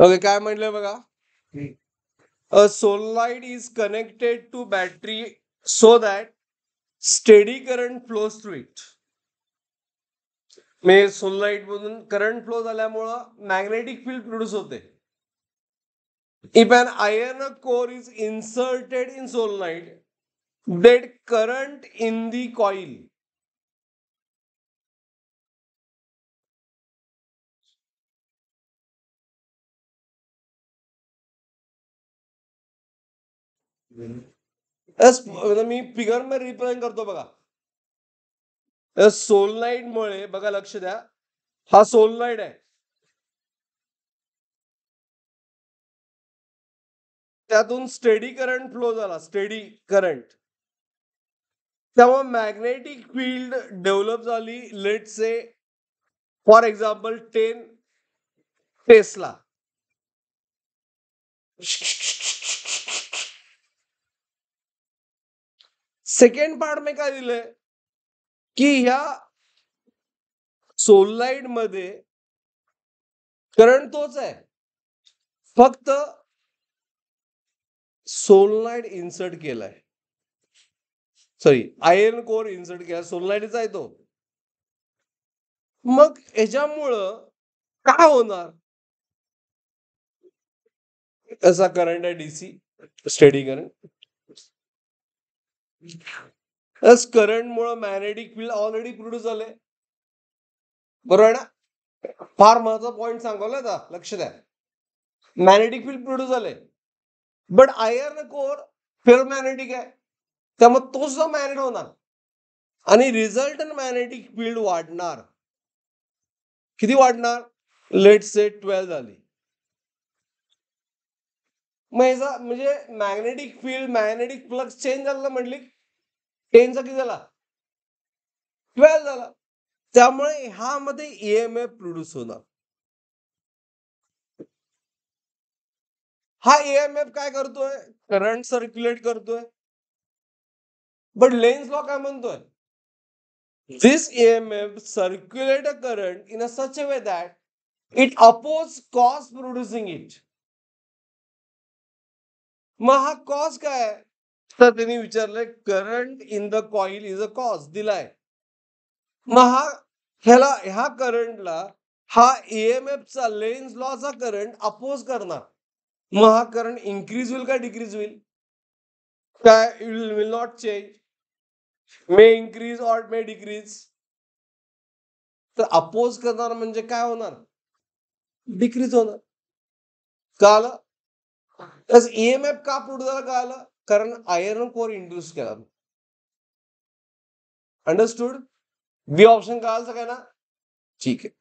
Okay, काय म्हणलंय बघा. A solenoid is connected to battery so that steady current flows through it. म्हणजे solenoid मधून करंट फ्लो झाल्यामुळं मॅग्नेटिक फील्ड प्रोड्यूस होते. If an iron core is inserted in solenoid, that current in the coil me figure मध्ये represent करतो बघा. सोलनाईड मुळे बघा, लक्ष द्या, हा सोलनाईड आहे, त्यातून स्टेडी करंट फ्लो झाला, स्टेडी करंट. त्यामुळे मॅग्नेटिक फील्ड डेव्हलप झाली, let say for example 10 tesla. Second part में काय दिलंय की ह्या सोलनाईड मध्ये करंट तोच आहे, फक्त सोलनाईड इन्सर्ट केलाय, सॉरी आयर्न कोर इन्सर्ट केला, सोलनाईडचा आहे तो. मग ह्याच्यामुळं काय होणार, असा करंट आहे डीसी, स्टेडी करंट. करंट मुळे मॅग्नेटिक फील्ड ऑलरेडी प्रोड्यूस झाले, बरोबर आहे ना. फार महत्वाचा पॉइंट सांगवलाय आता, लक्ष द्या. मॅग्नेटिक फील्ड प्रोड्यूस झाले, बट आयर्न कोर फेरोमॅग्नेटिक आहे, त्यामुळे तो सुद्धा मॅग्नेट होणार आणि रिझल्टंट मॅग्नेटिक फील्ड वाढणार. किती वाढणार, लेट से 12 झाली. मग म्हणजे magnetic field, magnetic flux change झाला म्हटली, 10 चा किती झाला, 12 झाला. त्यामुळे ह्यामध्ये ईएमएफ प्रोड्यूस होणार. हा ईएमएफ काय करतोय, करंट सर्क्युलेट करतोय. बट लेन्स लॉ काय म्हणतोय, this EMF circulate a current in a such a way that it oppose cause producing it. मग हा कॉज काय आहे, तर त्यांनी विचारलंय current in the coil is a cause दिलाय. मग ह्या करंटला हा ईएमएफ चा, लेन्स लॉचा करंट अपोज करणार. मग हा करंट इन्क्रीज होईल का डिक्रीज होईल, काय will not change, may increase or may decrease. तर अपोज करणार म्हणजे काय होणार, डिक्रीज होणार. कळालं. ईएमएफ का प्रोड्यूस झाला कळालं, कारण आयर्न कोर इंड्यूस केला. अंडरस्टूड. बी ऑप्शन कळालं सगळ्यांना, ठीक आहे.